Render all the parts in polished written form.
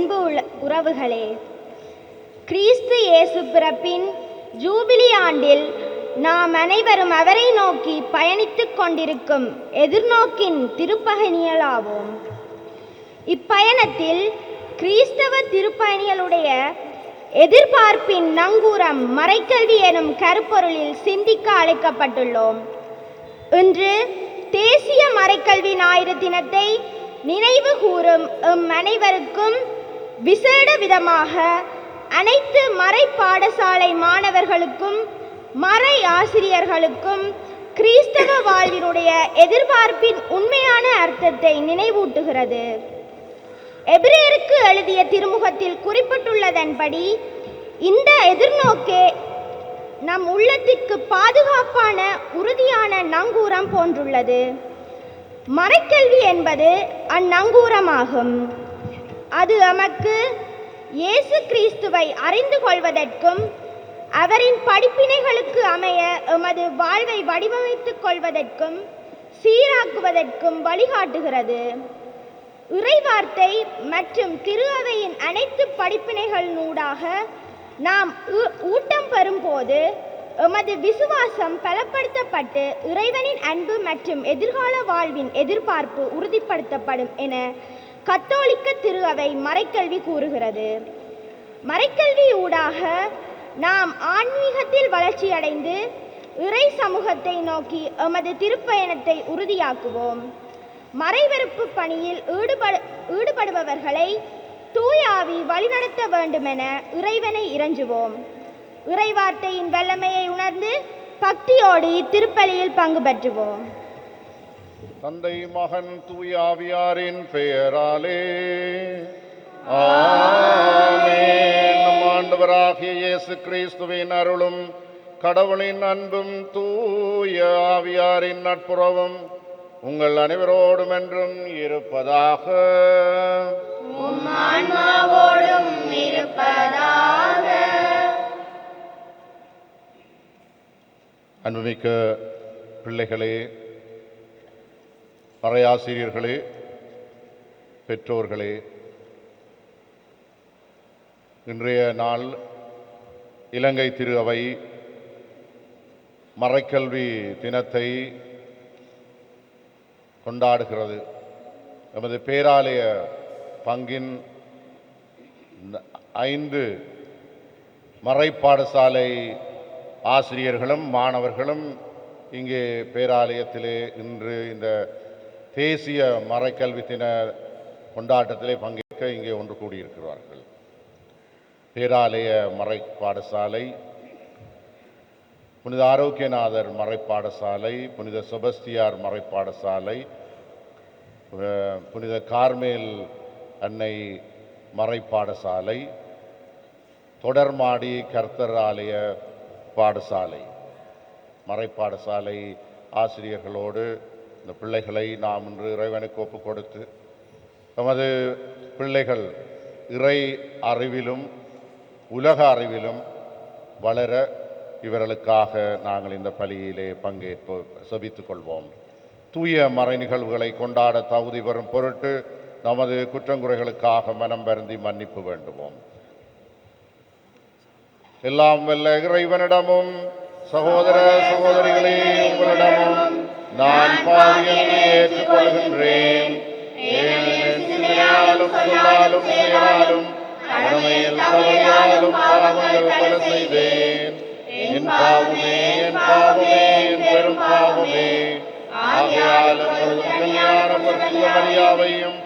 அன்பு உறவுகளே, கிறிஸ்து இயேசு பிறப்பின் ஜூபிலி ஆண்டில் நாம் அனைவரும் அவரை நோக்கி பயணித்துக் கொண்டிருக்கும் எதிர்நோக்கின் திருப்பயணிகளாவோம். இப்பயணத்தில் கிறிஸ்தவ திருப்பயணிகளுடைய எதிர்பார்ப்பின் நங்கூரம் மறைக்கல்வி எனும் கருப்பொருளில் சிந்திக்க அழைக்கப்பட்டுள்ளோம். இன்று தேசிய மறைக்கல்வி ஞாயிறு தினத்தை நினைவு கூறும் அனைவருக்கும் விசேட விதமாக அனைத்து மறை பாடசாலை மாணவர்களுக்கும் மறை ஆசிரியர்களுக்கும் கிறிஸ்தவ வாழ்வினுடைய எதிர்பார்ப்பின் உண்மையான அர்த்தத்தை நினைவூட்டுகிறது. எபிரேயருக்கு எழுதிய திருமுகத்தில் குறிப்பிட்டுள்ளதன்படி இந்த எதிர்நோக்கே நம் உள்ளத்திற்கு பாதுகாப்பான உறுதியான நங்கூரம் போன்றுள்ளது. மறைக்கல்வி என்பது அந்நங்கூரமாகும். அது நமக்கு இயேசு கிறிஸ்துவை அறிந்து கொள்வதற்கும் அவரின் படிப்பினைகளுக்கு அமைய எமது வாழ்வை வடிவமைத்துக் கொள்வதற்கும் சீராக்குவதற்கும் வழிகாட்டுகிறது. இறைவார்த்தை மற்றும் திரு அவையின் அனைத்து படிப்பினைகளினூடாக நாம் ஊட்டம் பெறும்போது எமது விசுவாசம் பலப்படுத்தப்பட்டு இறைவனின் அன்பு மற்றும் எதிர்கால வாழ்வின் எதிர்பார்ப்பு உறுதிப்படுத்தப்படும் என கத்தோலிக்க திரு அவை மறைக்கல்வி கூறுகிறது. மறைக்கல்வி ஊடாக நாம் ஆன்மீகத்தில் வளர்ச்சியடைந்து இறை சமூகத்தை நோக்கி எமது திருப்பயணத்தை உறுதியாக்குவோம். மறைவறுப்பு பணியில் ஈடுபடுபவர்களை தூய ஆவி வழிநடத்த வேண்டுமென இறைவனை இறைஞ்சுவோம். இறைவார்த்தையின் வல்லமையை உணர்ந்து பக்தியோடு இத்திருப்பலியில் பங்கு பெற்றுவோம். தந்தை மகன் தூய ஆவியாரின் பெயராலே ஆமென். நம் ஆண்டவராகிய இயேசு கிறிஸ்துவின் அருளும் கடவுளின் அன்பும் தூய ஆவியாரின் நட்புறவும் உங்கள் அனைவரோடும் என்றும் இருப்பதாக. அன்புமிக்க பிள்ளைகளே, மறையாசிரியர்களே, பெற்றோர்களே, இன்றைய நாள் இலங்கை திரு அவை மறைக்கல்வி தினத்தை கொண்டாடுகிறது. நமது பேராலய பங்கின் 5 மறைப்பாடசாலை ஆசிரியர்களும் மாணவர்களும் இங்கே பேராலயத்திலே இன்று இந்த தேசிய மறைக்கல்வி தின கொண்டாட்டத்திலே பங்கேற்க இங்கே ஒன்று கூடியிருக்கிறார்கள். பேராலய மறைப்பாடசாலை, புனித ஆரோக்கியநாதர் மறைப்பாடசாலை, புனித செபஸ்தியார் மறைப்பாடசாலை, புனித கார்மேல் அன்னை மறைப்பாடசாலை, தொடர்மாடி கர்த்தர் ஆலய பாடசாலை மறைப்பாடசாலை ஆசிரியர்களோடு இந்த பிள்ளைகளை நாம் இன்று இறைவனுக்கு ஒப்பு கொடுத்து நமது பிள்ளைகள் இறை அறிவிலும் உலக அறிவிலும் வளர இவர்களுக்காக நாங்கள் இந்த பலியிலே பங்கேற்பு செபித்துக் கொள்வோம். தூய மறை நிகழ்வுகளை கொண்டாட தகுதி பெறும் பொருட்டு நமது குற்றங்குறைகளுக்காக மனம் வருந்தி மன்னிப்பு வேண்டுவோம். எல்லாம் வல்ல இறைவனிடமும் சகோதர சகோதரிகளே உங்களிடமும் நான் பாவியனை ஏற்றுக்கொள்கின்றேன். சிந்தனையாலும் சொல்லாலும் செயலாலும் கடமையில் தவறியாலும் பாவங்கள் பல செய்தேன். என் பாவமே என் பாவமே என் பெரும் பாவமே. ஆகையால் கல்யாணம் மரியாதையும்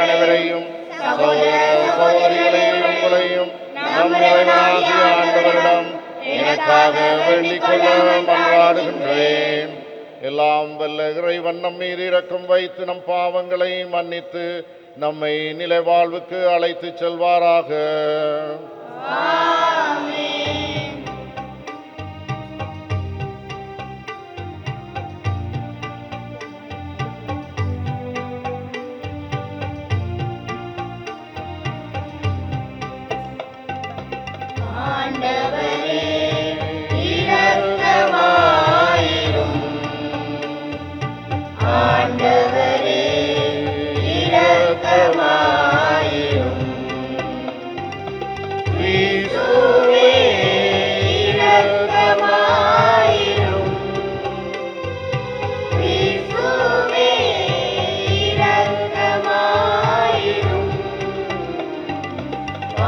அனைவரையும் சகோதர சகோதரிகளையும் உங்களையும் நம் இறைவனாகிய ஆண்டவரிடம் எனக்காக வேண்டிக் கொள்ள மன்றாடுகின்றேன். எல்லாம் வல்ல இறைவன் நம் மீது இரக்கம் வைத்து நம் பாவங்களை மன்னித்து நம்மை நிலை வாழ்வுக்கு அழைத்து செல்வாராக. ஆண்டவரே இரக்கமாயிரும்.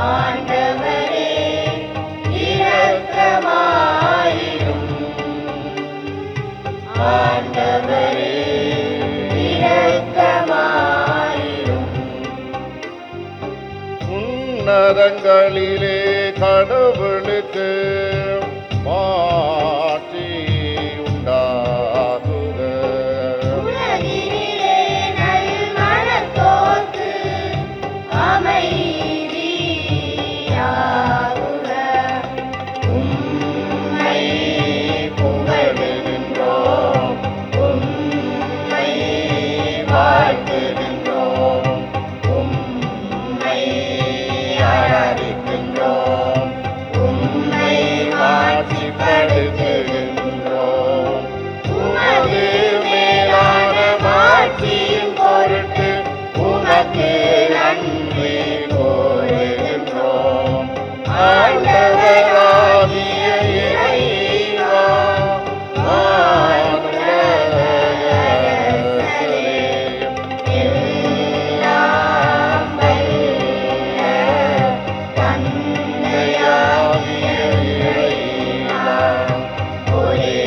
ஆண்டவரே இரக்கமாயிரும். ஆண்டவரே இரக்கமாயிரும். உன்னதங்களிலே கடவுளுக்கு மாட்சி உண்டாகுக. உலகினிலே நல்மனத்தோர்க்கு அமைதியாகுக. உம்மை புகழுகின்றோம், உம்மை வாழ்த்துகின்றோம், உம்மை ஆராதிக்கின்றோம், உம்மை மாட்சிப்படுத்துகின்றோம். உமது மேலான மாட்சியின் பொருட்டு உமக்கு நன்றி கூறுகின்றோம். ஆண்டவராகிய இறைவா, வானுலகரசரே, எல்லாம் வல்ல தந்தையாகிய இறைவா, ஒரே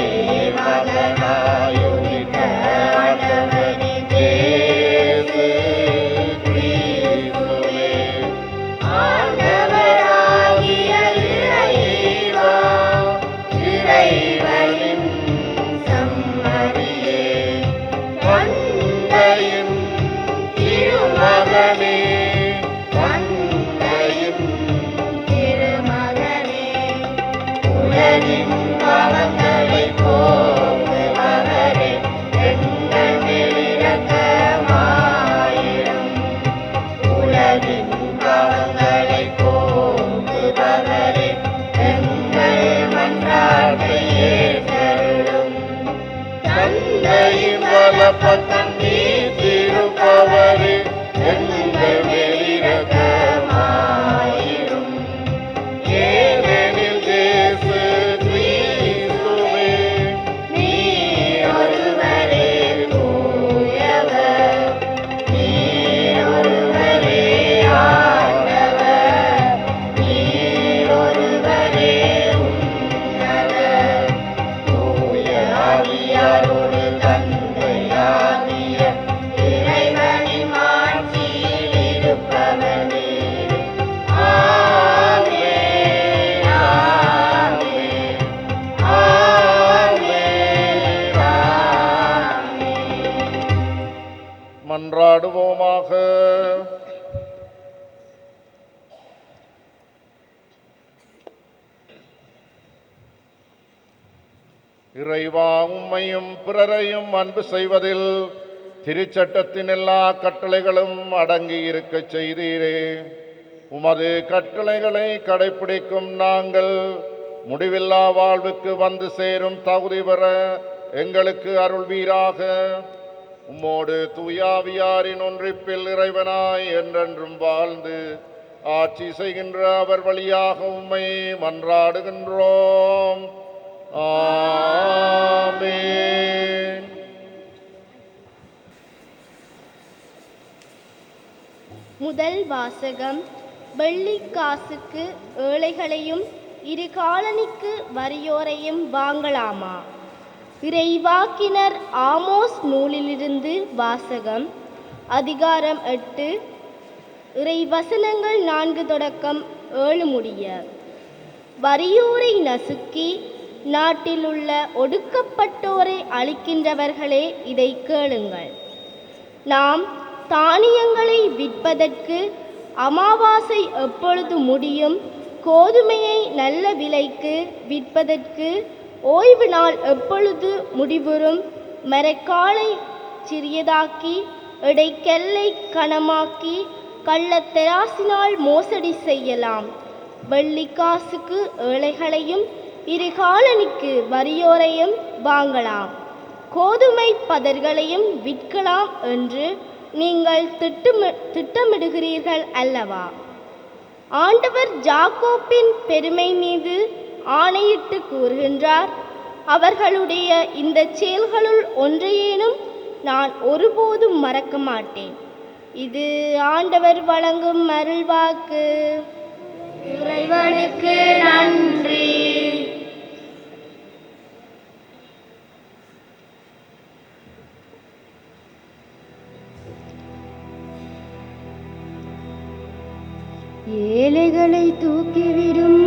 மகனாயுதித்த ஆண்டவரே இயேசு கிறிஸ்துவே, ஆண்டவராகிய இறைவா, இறைவனின் செம்மறியே, தந்தையின் திருமகனே, தந்தையின் திருமகனே, உலகின் பாவங்களை போக்குபவரே, எங்கள் மேல் இரக்கமாயிரும். உலகின் பாவங்களை போக்குபவரே, எங்கள் மன்றாட்டை ஏற்றருளும். தந்தையின் வலப்பக்கம் வீற்றிருப்பவரே, எங்கள் மேல் இரக்கமாயிரும். ஏனெனில் இயேசு கிறிஸ்துவே, நீர் ஒருவரே தூயவர், நீர் ஒருவரே ஆண்டவர், நீர் ஒருவரே உன்னதர். தூய ஆவியாரோடு தந்தையாகிய இறைவனின் ஆட்சியில் இருப்பவரே. ஆமென், ஆமென், ஆமென், ஆமென். மன்றாடுவோமாக. இறைவா, உம்மையும் பிறரையும் அன்பு செய்வதில் திருச்சட்டத்தின் எல்லா கட்டளைகளும் அடங்கி இருக்கச் செய்தீரே. உமது கட்டளைகளை கடைப்பிடிக்கும் நாங்கள் முடிவில்லா வாழ்வுக்கு வந்து சேரும் தகுதி பெற எங்களுக்கு அருள்வீராக. உம்மோடு தூயாவியாரின் ஒன்றிப்பில் இறைவனாய் என்றென்றும் வாழ்ந்து ஆட்சி செய்கின்ற அவர் வழியாக உம்மை மன்றாடுகின்றோம். ஆமென். முதல் வாசகம். வெள்ளிக்காசுக்கு ஏழைகளையும் இருகாலனிக்கு வறியோரையும் வாங்கலாமா? இறைவாக்கினர் ஆமோஸ் நூலிலிருந்து வாசகம். அதிகாரம் 8, இறைவசனங்கள் 4 தொடக்கம் 7 முடிய. வறியோரை நசுக்கி நாட்டிலுள்ள ஒடுக்கப்பட்டோரை அழிக்கின்றவர்களே, இதை கேளுங்கள். நாம் தானியங்களை விற்பதற்கு அமாவாசை எப்பொழுது முடியும்? கோதுமையை நல்ல விலைக்கு விற்பதற்கு ஓய்வு நாள் எப்பொழுது முடிவுறும்? மரக்காலை சிறியதாக்கி இடைக்கல்லை கனமாக்கி கள்ளத்தராசினால் மோசடி செய்யலாம். வெள்ளிக்காசுக்கு ஏழைகளையும் இருகாலனிக்கு வறியோரையும் வாங்கலாம். கோதுமை பதர்களையும் விற்கலாம் என்று நீங்கள் திட்டமிடுகிறீர்கள் அல்லவா? ஆண்டவர் ஜாக்கோப்பின் பெருமை மீது ஆணையிட்டு கூறுகின்றார், அவர்களுடைய இந்த செயல்களுள் ஒன்றையேனும் நான் ஒருபோதும் மறக்க மாட்டேன். இது ஆண்டவர் வழங்கும் அருள்வாக்கு. இறைவனுக்கு நன்றி. ஏழைகளை தூக்கிவிடும்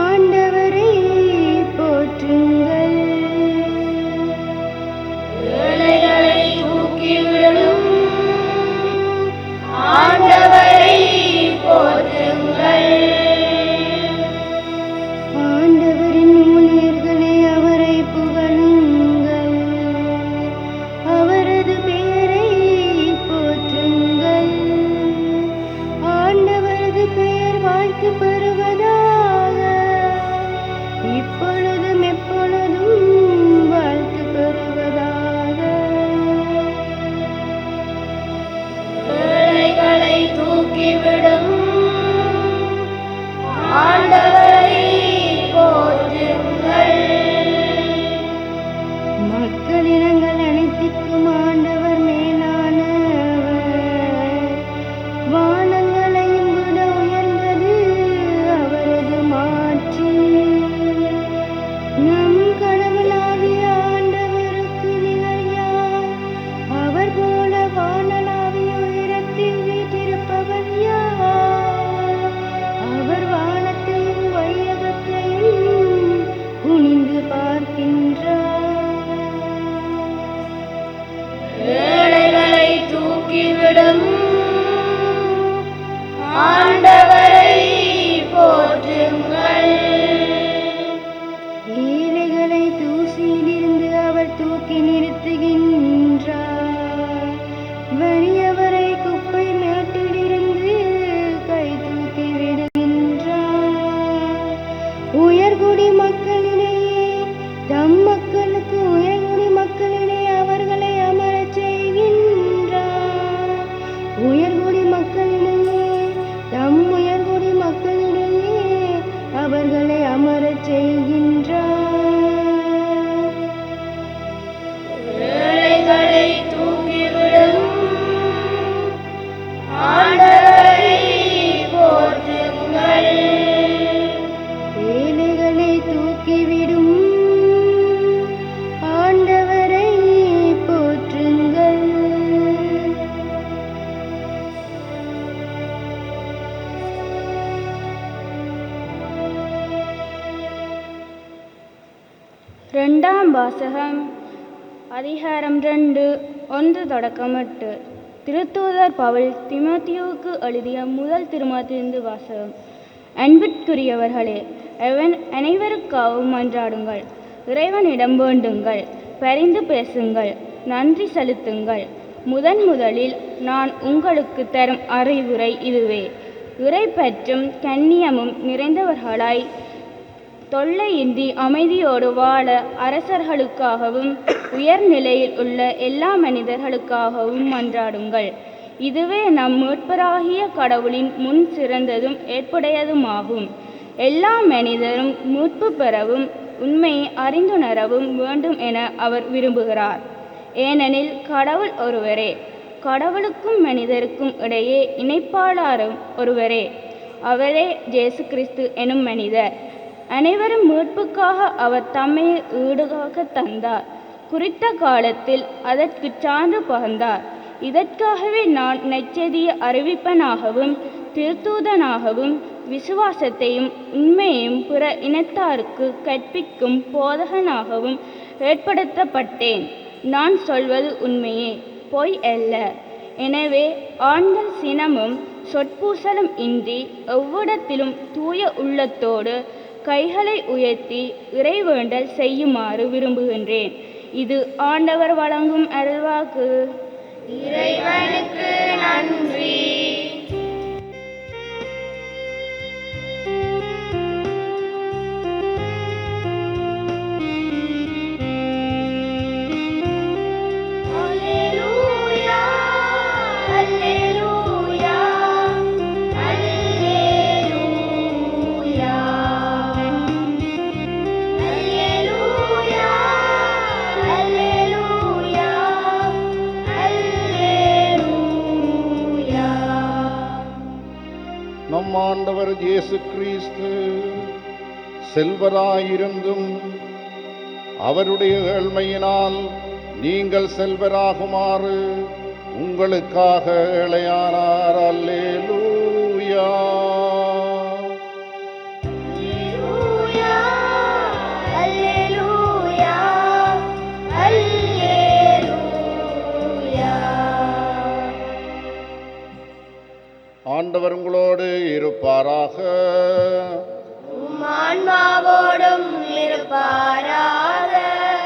ஆண்டவரை போற்றுங்கள். ஏழைகளை தூக்கிவிடும் ஆண்டவரை போற்றுங்கள். ஆண்டவரின் ஊழியர்களே அவரை புகழுங்கள். அவரது பெயரை போற்றுங்கள். ஆண்டவரது பெயர் வாழ்த்து பெறுவதாக. இப்பொழுதும் எப்பொழுதும் வாழ்த்து பெறுவதாக. ஏழைகளை தூக்கிவிடும் ஆண்டவரை போற்றுங்கள். மக்களினங்கள் அனைத்திற்கும் ஆண்டவர் மேலானவர். வானங்களையும் விட உயர்ந்தது அவரது மாட்சி. நம் கடவுளாகிய ஆண்டவருக்கு நிகர் யார்? அவர் போல வானளாவிய உயரத்தில் வீற்றிருப்பவர் யார்? அவர் வானத்தையும் வையகத்தையும் குனிந்து பார்க்கின்றார். ஏழைகளை தூக்கிவிடும் ஆண்டவரை போற்றுங்கள். ஏழைகளை தூசியிலிருந்து அவர் தூக்கி நிறுத்துகின்றார். வறியவரை குப்பை மேட்டிலிருந்து கை தூக்கி விடுகின்றார். உயர்குடி மக்களிடையே தம் மக்களுக்கு உயர்குடி மக்களிடையே அவர்களை அமரச் செய்கின்றார். உயர்குடி மக்களிடையே தம் உயர்குடி மக்களிடையே அவர்களை அமரச் செய்கின்றார். ஏழைகளை தூக்கிவிடும் ஆண்டவரை போற்றுங்கள். ஏழைகளை தூக்கிவிடும் ஆண்டவரை போற்றுங்கள். இரண்டாம் வாசகம். அதிகாரம் 2 1-8. திருத்தூதர் பவுல் தீமோத்தேயுவுக்கு எழுதிய முதல் திருமுகத்திலிருந்து வாசகம். அன்பிற்குரியவர்களே, அனைவருக்காகவும் மன்றாடுங்கள். இறைவனிடம் வேண்டுங்கள். பரிந்து பேசுங்கள். நன்றி செலுத்துங்கள். முதலில் நான் உங்களுக்கு தரும் அறிவுரை இதுவே: இறை பற்றும் கண்ணியமும் நிறைந்தவர்களாய் தொல்லையின்றி அமைதியோடு வாழ அரசர்களுக்காகவும் உயர்நிலையில் உள்ள எல்லா மனிதர்களுக்காகவும் மன்றாடுங்கள். இதுவே நம் மீட்பராகிய கடவுளின் முன் சிறந்ததும் ஏற்புடையதுமாகும். எல்லா மனிதரும் மீட்பு பெறவும் உண்மையை அறிந்துணரவும் வேண்டும் என அவர் விரும்புகிறார். ஏனெனில் கடவுள் ஒருவரே. கடவுளுக்கும் மனிதருக்கும் இடையே இணைப்பாளரும் ஒருவரே. அவரே இயேசு கிறிஸ்து எனும் மனிதர். அனைவரும் மீட்புக்காக அவர் தம்மை ஈடாக தந்தார். குறித்த காலத்தில் அதற்கு சான்று பகர்ந்தார். இதற்காகவே நான் நற்செய்தியை அறிவிப்பனாகவும் திருத்தூதனாகவும் விசுவாசத்தையும் உண்மையையும் பிற இனத்தாருக்கு கற்பிக்கும் போதகனாகவும் ஏற்படுத்தப்பட்டேன். நான் சொல்வது உண்மையே, பொய் அல்ல. எனவே ஆண்கள் சினமும் சொற்பூசலும் இன்றி எவ்விடத்திலும் தூய உள்ளத்தோடு கைகளை உயர்த்தி இறைவேண்டல் செய்யுமாறு விரும்புகின்றேன். இது ஆண்டவர் வழங்கும் அருள்வாக்கு. இறைவனுக்கு நன்றி. நம் ஆண்டவர் இயேசு கிறிஸ்து செல்வராயிருந்தும் அவருடைய ஏழ்மையினால் நீங்கள் செல்வராகுமாறு உங்களுக்காக ஏழையானார். அல்லேலூயா. ஆண்டவர் உங்களோடு இருப்பாராக. ஆன்மாவோடும் இருப்பாராக.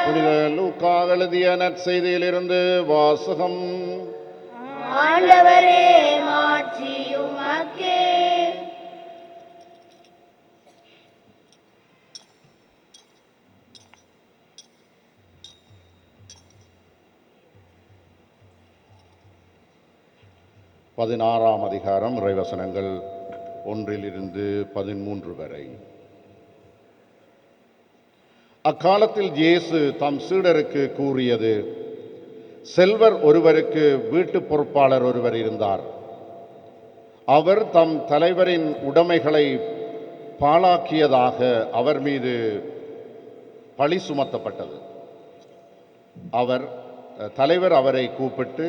புனித லூக்கா எழுதிய நற்செய்தியிலிருந்து வாசகம். ஆண்டவரே மாட்சி உமக்கே. பதினாறாம் அதிகாரம் இறைவசனங்கள் 1-13 வரை. அக்காலத்தில் இயேசு தம் சீடருக்கு கூறியது: செல்வர் ஒருவருக்கு வீட்டு பொறுப்பாளர் ஒருவர் இருந்தார். அவர் தம் தலைவரின் உடைமைகளை பாழாக்கியதாக அவர் மீது பழி சுமத்தப்பட்டது. தலைவர் அவரை கூப்பிட்டு,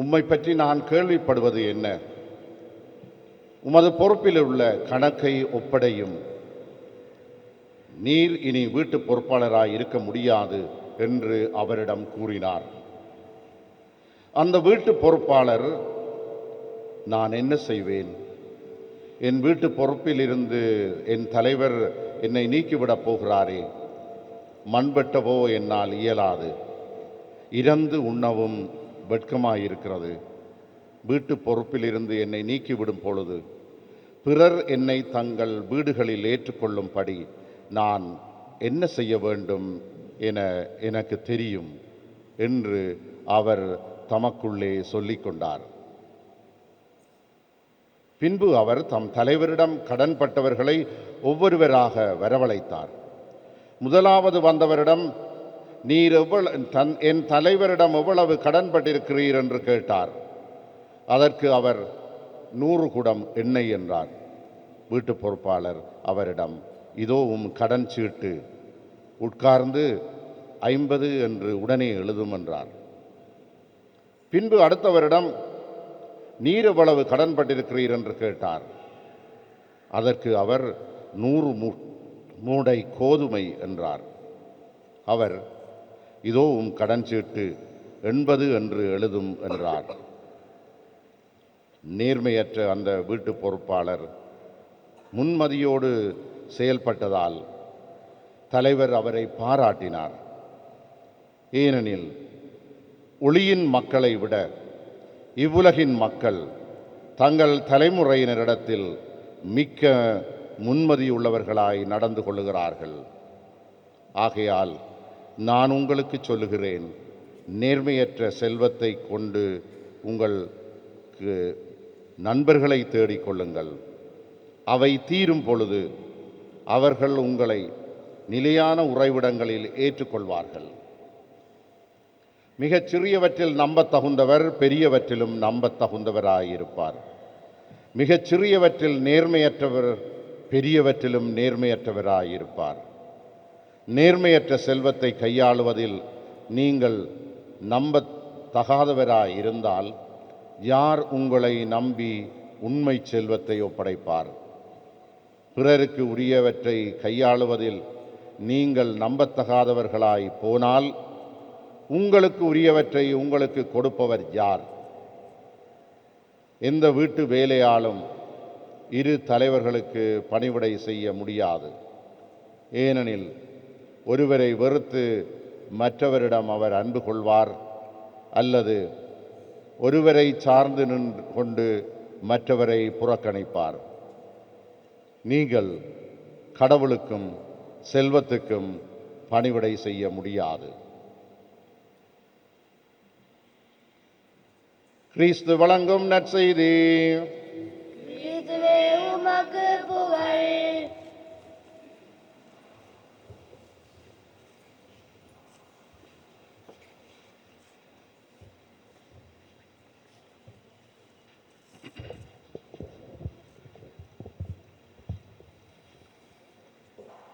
உம்மை பற்றி நான் கேள்விப்படுவது என்ன? உமது பொறுப்பில் உள்ள கணக்கை ஒப்படையும். நீர் இனி வீட்டு பொறுப்பாளராய் இருக்க முடியாது என்று அவரிடம் கூறினார். அந்த வீட்டு பொறுப்பாளர், நான் என்ன செய்வேன்? என் வீட்டு பொறுப்பில் இருந்து என் தலைவர் என்னை நீக்கிவிடப் போகிறாரே. மண்வெட்டவோ என்னால் இயலாது. இறந்து உண்ணவும் வெட்கமாயிருக்கிறது. வீட்டு பொறுப்பில் இருந்து என்னை நீக்கிவிடும் பொழுது பிறர் என்னை தங்கள் வீடுகளில் ஏற்றுக்கொள்ளும்படி நான் என்ன செய்ய வேண்டும் என எனக்கு தெரியும் என்று அவர் தமக்குள்ளே சொல்லிக் கொண்டார். பின்பு அவர் தம் தலைவரிடம் கடன்பட்டவர்களை ஒவ்வொருவராக வரவழைத்தார். முதலாவது வந்தவரிடம், நீர் என் தலைவரிடம் எவ்வளவு கடன்பட்டிருக்கிறீர் என்று கேட்டார். அதற்கு அவர் 100 குடம் எண்ணெய் என்றார். வீட்டு பொறுப்பாளர் அவரிடம், இதோ உம் கடன் சீட்டு, உட்கார்ந்து 50 என்று உடனே எழுதும் என்றார். பின்பு அடுத்தவரிடம், நீர் எவ்வளவு கடன்பட்டிருக்கிறீர் என்று கேட்டார். அதற்கு அவர் 100 மூடை கோதுமை என்றார். அவர், இதோ உம் கடன் சீட்டு 80 என்று எழுதும் என்றார். நேர்மையற்ற அந்த வீட்டு பொறுப்பாளர் முன்மதியோடு செயல்பட்டதால் தலைவர் அவரை பாராட்டினார். ஏனெனில் ஒளியின் மக்களை விட இவ்வுலகின் மக்கள் தங்கள் தலைமுறையினரிடத்தில் மிக்க முன்மதியுள்ளவர்களாய் நடந்து கொள்ளுகிறார்கள். ஆகையால் நான் உங்களுக்கு சொல்லுகிறேன், நேர்மையற்ற செல்வத்தை கொண்டு உங்களுக்கு நண்பர்களை தேடிக்கொள்ளுங்கள். அவை தீரும் பொழுது அவர்கள் உங்களை நிலையான உறைவிடங்களில் ஏற்றுக்கொள்வார்கள். மிகச் சிறியவற்றில் நம்பத்தகுந்தவர் பெரியவற்றிலும் நம்பத்தகுந்தவராயிருப்பார். மிகச் சிறியவற்றில் நேர்மையற்றவர் பெரியவற்றிலும் நேர்மையற்றவராயிருப்பார். நேர்மையற்ற செல்வத்தை கையாளுவதில் நீங்கள் நம்பத்தகாதவராயிருந்தால் யார் உங்களை நம்பி உண்மை செல்வத்தை ஒப்படைப்பார்? பிறருக்கு உரியவற்றை கையாளுவதில் நீங்கள் நம்பத்தகாதவர்களாய் போனால் உங்களுக்கு உரியவற்றை உங்களுக்கு கொடுப்பவர் யார்? எந்த வீட்டு வேலையாலும் இரு தலைவர்களுக்கு பணிவிடை செய்ய முடியாது. ஏனெனில் ஒருவரை வெறுத்து மற்றவரிடம் அவர் அன்பு கொள்வார், அல்லது ஒருவரை சார்ந்து நின்று கொண்டு மற்றவரை புறக்கணிப்பார். நீங்கள் கடவுளுக்கும் செல்வத்துக்கும் பணிவிடை செய்ய முடியாது. கிறிஸ்து வழங்கும் நற்செய்தி. கிறிஸ்துவே உமக்கு புகழ்.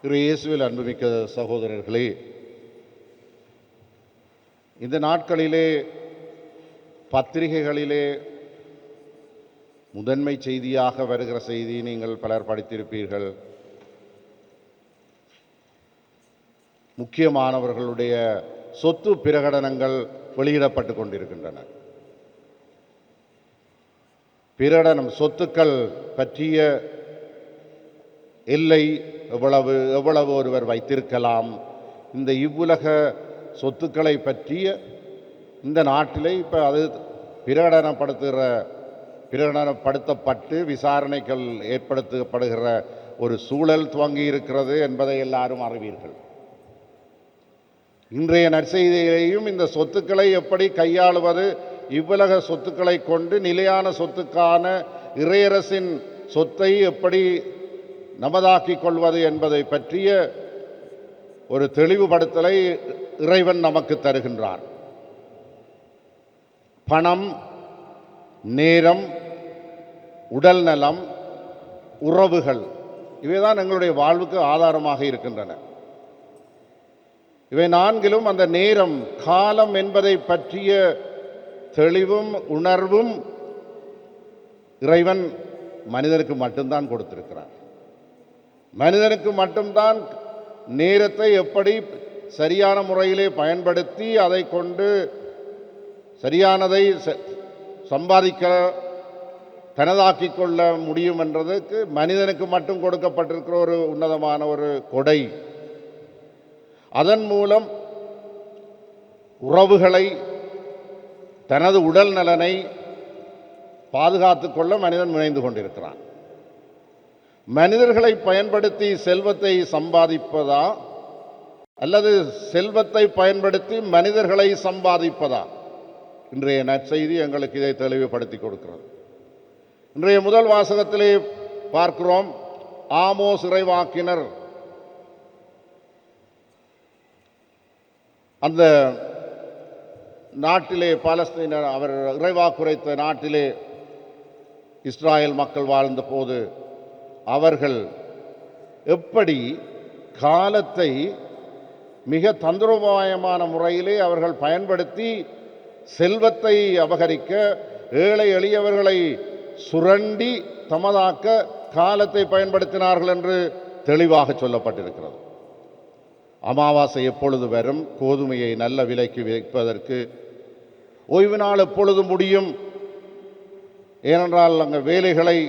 இயேசுவில் அன்புமிக்க சகோதரர்களே, இந்த நாட்களிலே பத்திரிகைகளிலே முதன்மை செய்தியாக வருகிற செய்தி நீங்கள் பலர் படித்திருப்பீர்கள். முக்கியமானவர்களுடைய சொத்து பிரகடனங்கள் வெளியிடப்பட்டு கொண்டிருக்கின்றன. பிரகடனம் சொத்துக்கள் பற்றிய எல்லை எவ்வளவு ஒருவர் வைத்திருக்கலாம், இந்த இவ்வுலக சொத்துக்களை பற்றிய இந்த நாட்டிலே இப்போ அது பிரகடனப்படுத்தப்பட்டு விசாரணைகள் ஏற்படுத்தப்படுகிற ஒரு சூழல் துவங்கி இருக்கிறது என்பதை எல்லாரும் அறிவீர்கள். இன்றைய நற்செய்தியிலேயும் இந்த சொத்துக்களை எப்படி கையாளுவது, இவ்வுலக சொத்துக்களை கொண்டு நிலையான சொத்துக்கான இறையரசின் சொத்தை எப்படி நமதாக்கிக் கொள்வது என்பதை பற்றிய ஒரு தெளிவுபடுத்தலை இறைவன் நமக்கு தருகின்றார். பணம், நேரம், உடல் நலம், உறவுகள் இவைதான் எங்களுடைய வாழ்வுக்கு ஆதாரமாக இருக்கின்றன. இவை நான்கிலும் அந்த நேரம், காலம் என்பதை பற்றிய தெளிவும் உணர்வும் இறைவன் மனிதனுக்கு மட்டும்தான் கொடுத்திருக்கிறார். மனிதனுக்கு மட்டும்தான் நேரத்தை எப்படி சரியான முறையிலே பயன்படுத்தி அதை கொண்டு சரியானதை சம்பாதிக்க தனதாக்கிக் கொள்ள முடியும் என்றதுக்கு மனிதனுக்கு மட்டும் கொடுக்கப்பட்டிருக்கிற ஒரு உன்னதமான ஒரு கொடை. அதன் மூலம் உறவுகளை, தனது உடல் நலனை பாதுகாத்துக் கொள்ள மனிதன் முனைந்து கொண்டிருக்கிறான். மனிதர்களை பயன்படுத்தி செல்வத்தை சம்பாதிப்பதா அல்லது செல்வத்தை பயன்படுத்தி மனிதர்களை சம்பாதிப்பதா? இன்றைய நற்செய்தி எங்களுக்கு இதை தெளிவுபடுத்தி கொடுக்கிறது. இன்றைய முதல் வாசகத்திலே பார்க்கிறோம், ஆமோஸ் இறைவாக்கினர் அந்த நாட்டிலே பாலஸ்தீனர் அவர் இறைவாக்குரைத்த நாட்டிலே இஸ்ராயல் மக்கள் வாழ்ந்த போது அவர்கள் எப்படி காலத்தை மிக தந்திரோபாயமான முறையிலே அவர்கள் பயன்படுத்தி செல்வத்தை அபகரிக்க, ஏழை எளியவர்களை சுரண்டி தமதாக்க காலத்தை பயன்படுத்தினார்கள் என்று தெளிவாக சொல்லப்பட்டிருக்கிறது. அமாவாசை எப்பொழுது வரும், கோதுமையை நல்ல விலைக்கு விற்பதற்கு, ஓய்வு நாள் எப்பொழுது முடியும், ஏனென்றால் அங்கே வேலைகளை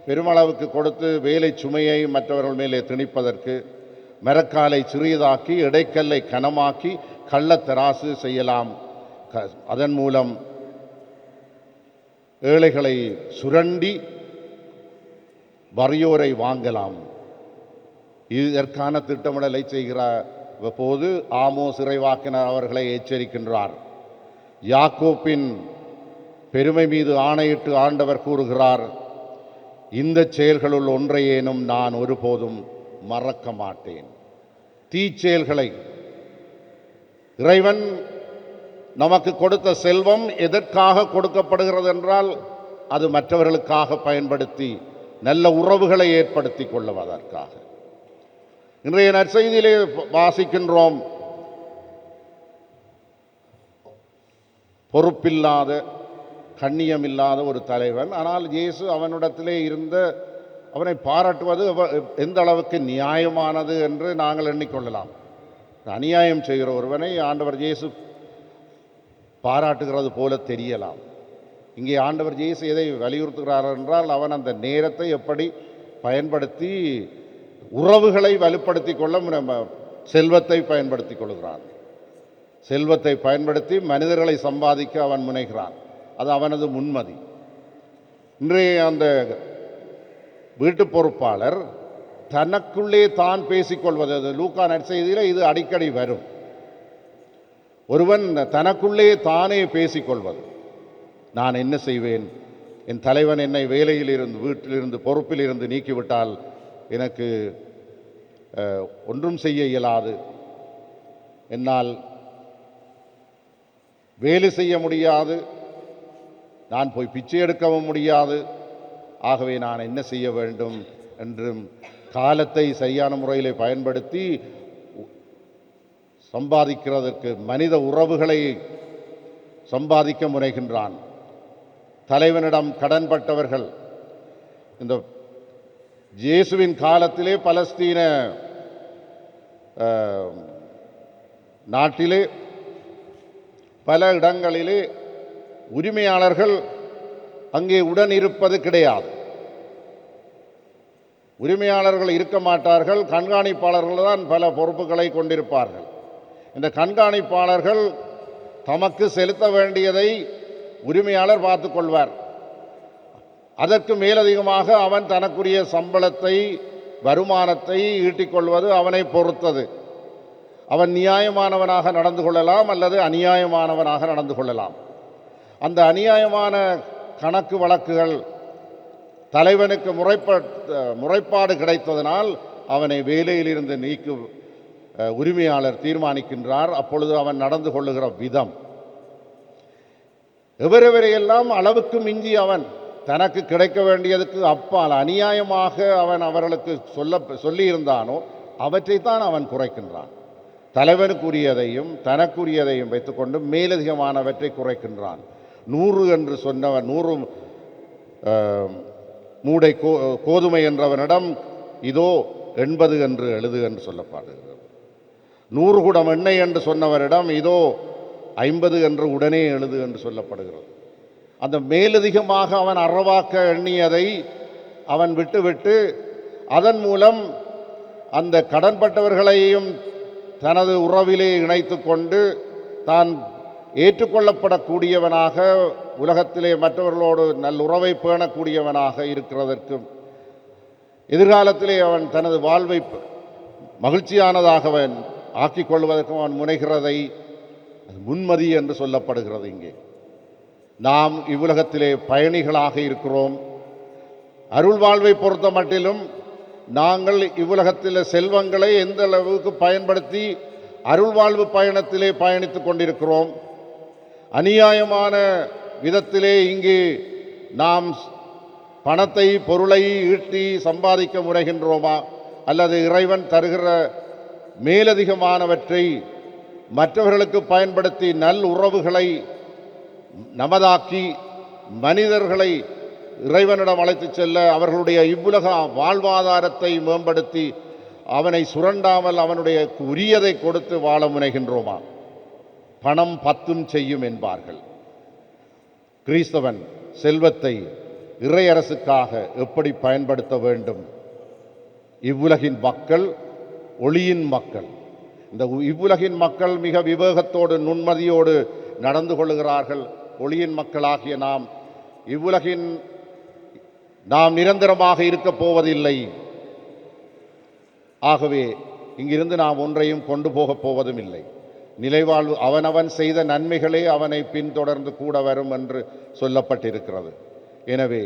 பெருமளவுக்கு கொடுத்து வேலை சுமையை மற்றவர்கள் மேலே திணிப்பதற்கு, மரக்காலை சிறியதாக்கி இடைக்கல்லை கனமாக்கி கள்ளத்தராசு செய்யலாம், அதன் மூலம் ஏழைகளை சுரண்டி வறியோரை வாங்கலாம். இதற்கான திட்டமிடலை செய்கிற போது ஆமோஸ் இறைவாக்கினர் அவர்களை எச்சரிக்கின்றார். யாக்கோப்பின் பெருமை மீது ஆணையிட்டு ஆண்டவர் கூறுகிறார், இந்த செயல்களுள் ஒன்றையேனும் நான் ஒருபோதும் மறக்க மாட்டேன். தீச்செயல்களை, இறைவன் நமக்கு கொடுத்த செல்வம் எதற்காக கொடுக்கப்படுகிறது என்றால் அது மற்றவர்களுக்காக பயன்படுத்தி நல்ல உறவுகளை ஏற்படுத்தி கொள்வதற்காக. இன்றைய நற்செய்தியிலே வாசிக்கின்றோம், பொறுப்பில்லாத கண்ணியமில்லாத ஒரு தலைவன். ஆனால் இயேசு அவனிடத்திலே இருந்த அவனை பாராட்டுவது எந்த அளவுக்கு நியாயமானது என்று நாங்கள் எண்ணிக்கொள்ளலாம். அநியாயம் செய்கிற ஒருவனை ஆண்டவர் இயேசு பாராட்டுகிறது போல தெரியலாம். இங்கே ஆண்டவர் இயேசு எதை வலியுறுத்துகிறார் என்றால், அவன் அந்த நேரத்தை எப்படி பயன்படுத்தி உறவுகளை வலுப்படுத்தி கொள்ள செல்வத்தை பயன்படுத்தி கொள்கிறான். செல்வத்தை பயன்படுத்தி மனிதர்களை சம்பாதிக்க அவன் முனைகிறான். அது அவனது முன்மதி. இன்றைய அந்த வீட்டு பொறுப்பாளர் தனக்குள்ளே தான் பேசிக்கொள்வது, அது லூக்கா நற்செய்தியில் இது அடிக்கடி வரும். ஒருவன் தனக்குள்ளே தானே பேசிக்கொள்வது, நான் என்ன செய்வேன், என் தலைவன் என்னை வேலையிலிருந்து வீட்டிலிருந்து பொறுப்பிலிருந்து நீக்கிவிட்டால் எனக்கு ஒன்றும் செய்ய இயலாது, என்னால் வேலை செய்ய முடியாது, நான் போய் பிச்சை எடுக்கவும் முடியாது, ஆகவே நான் என்ன செய்ய வேண்டும் என்றும் காலத்தை சரியான முறையிலே பயன்படுத்தி சம்பாதிக்கிறதற்கு, மனித உறவுகளை சம்பாதிக்க முனைகின்றான். தலைவனிடம் கடன்பட்டவர்கள், இந்த இயேசுவின் காலத்திலே பலஸ்தீன நாட்டிலே பல இடங்களிலே உரிமையாளர்கள் அங்கே உடன் இருப்பது கிடையாது. உரிமையாளர்கள் இருக்க மாட்டார்கள், கண்காணிப்பாளர்கள் தான் பல பொறுப்புகளை கொண்டிருப்பார்கள். இந்த கண்காணிப்பாளர்கள் தமக்கு செலுத்த வேண்டியதை உரிமையாளர் பார்த்து கொள்வார். அதற்கு மேலதிகமாக அவன் தனக்குரிய சம்பளத்தை, வருமானத்தை ஈட்டிக்கொள்வது அவனை பொறுத்தது. அவன் நியாயமானவனாக நடந்து கொள்ளலாம் அல்லது அநியாயமானவனாக நடந்து கொள்ளலாம். அந்த அநியாயமான கணக்கு வழக்குகள் தலைவனுக்கு முறைப்பாடு கிடைத்ததனால் அவனை வேலையிலிருந்து நீக்கும் உரிமையாளர் தீர்மானிக்கின்றார். அப்பொழுது அவன் நடந்து கொள்ளுகிற விதம், எவரெவரையெல்லாம் அளவுக்கு மிஞ்சி அவன் தனக்கு கிடைக்க வேண்டியதுக்கு அப்பால் அநியாயமாக அவன் அவர்களுக்கு சொல்லியிருந்தானோ அவற்றைத்தான் அவன் குறைக்கின்றான். தலைவனுக்குரியதையும் தனக்குரியதையும் வைத்துக்கொண்டு மேலதிகமானவற்றை குறைக்கின்றான். 100 என்று சொன்னவன் 100 மூடை கோதுமை என்றவனிடம் இதோ 80 என்று எழுது என்று சொல்லப்படுகிறது. 100 குடம் எண்ணெய் என்று சொன்னவரிடம் இதோ 50 என்று உடனே எழுது என்று சொல்லப்படுகிறது. அந்த மேலதிகமாக அவன் அறவாக்க எண்ணியதை அவன் விட்டுவிட்டு அதன் மூலம் அந்த கடன்பட்டவர்களையும் தனது உறவிலே இணைத்து கொண்டு தான் ஏற்றுக்கொள்ளப்படக்கூடியவனாக, உலகத்திலே மற்றவர்களோடு நல்லுறவை பேணக்கூடியவனாக இருக்கிறதற்கும், எதிர்காலத்திலே அவன் தனது வாழ்வை மகிழ்ச்சியானதாக அவன் ஆக்கிக் கொள்வதற்கும் அவன் முனைகிறதை முன்மதி என்று சொல்லப்படுகிறது. இங்கே நாம் இவ்வுலகத்திலே பயணிகளாக இருக்கிறோம். அருள் வாழ்வை பொறுத்த மட்டிலும் நாங்கள் இவ்வுலகத்தில் செல்வங்களை எந்த அளவுக்கு பயன்படுத்தி அருள் வாழ்வு பயணத்திலே பயணித்து கொண்டிருக்கிறோம். அநியாயமான விதத்திலே இங்கே நாம் பணத்தை, பொருளை ஈட்டி சம்பாதிக்க முனைகின்றோமா, அல்லது இறைவன் தருகிற மேலதிகமானவற்றை மற்றவர்களுக்கு பயன்படுத்தி நல் உறவுகளை நமதாக்கி மனிதர்களை இறைவனிடம் அழைத்து செல்ல, அவர்களுடைய இவ்வுலக வாழ்வாதாரத்தை மேம்படுத்தி அவனை சுரண்டாமல் அவனுடைய உரியதை கொடுத்து வாழ முனைகின்றோமா? பணம் 10 செய்யும் என்பார்கள். கிறிஸ்தவன் செல்வத்தை இறையரசுக்காக எப்படி பயன்படுத்த வேண்டும்? இவ்வுலகின் மக்கள் ஒளியின் மக்கள். இந்த இவ்வுலகின் மக்கள் மிக விவேகத்தோடு நுண்மதியோடு நடந்து கொள்ளுகிறார்கள். ஒளியின் மக்களாகிய நாம் நிரந்தரமாக இருக்கப் போவதில்லை. ஆகவே இங்கிருந்து நாம் ஒன்றையும் கொண்டு போகப் போவதும் இல்லை. நிலைவாழ்வு அவனவன் செய்த நன்மைகளே அவனை பின்தொடர்ந்து கூட வரும் என்று சொல்லப்பட்டிருக்கிறது. எனவே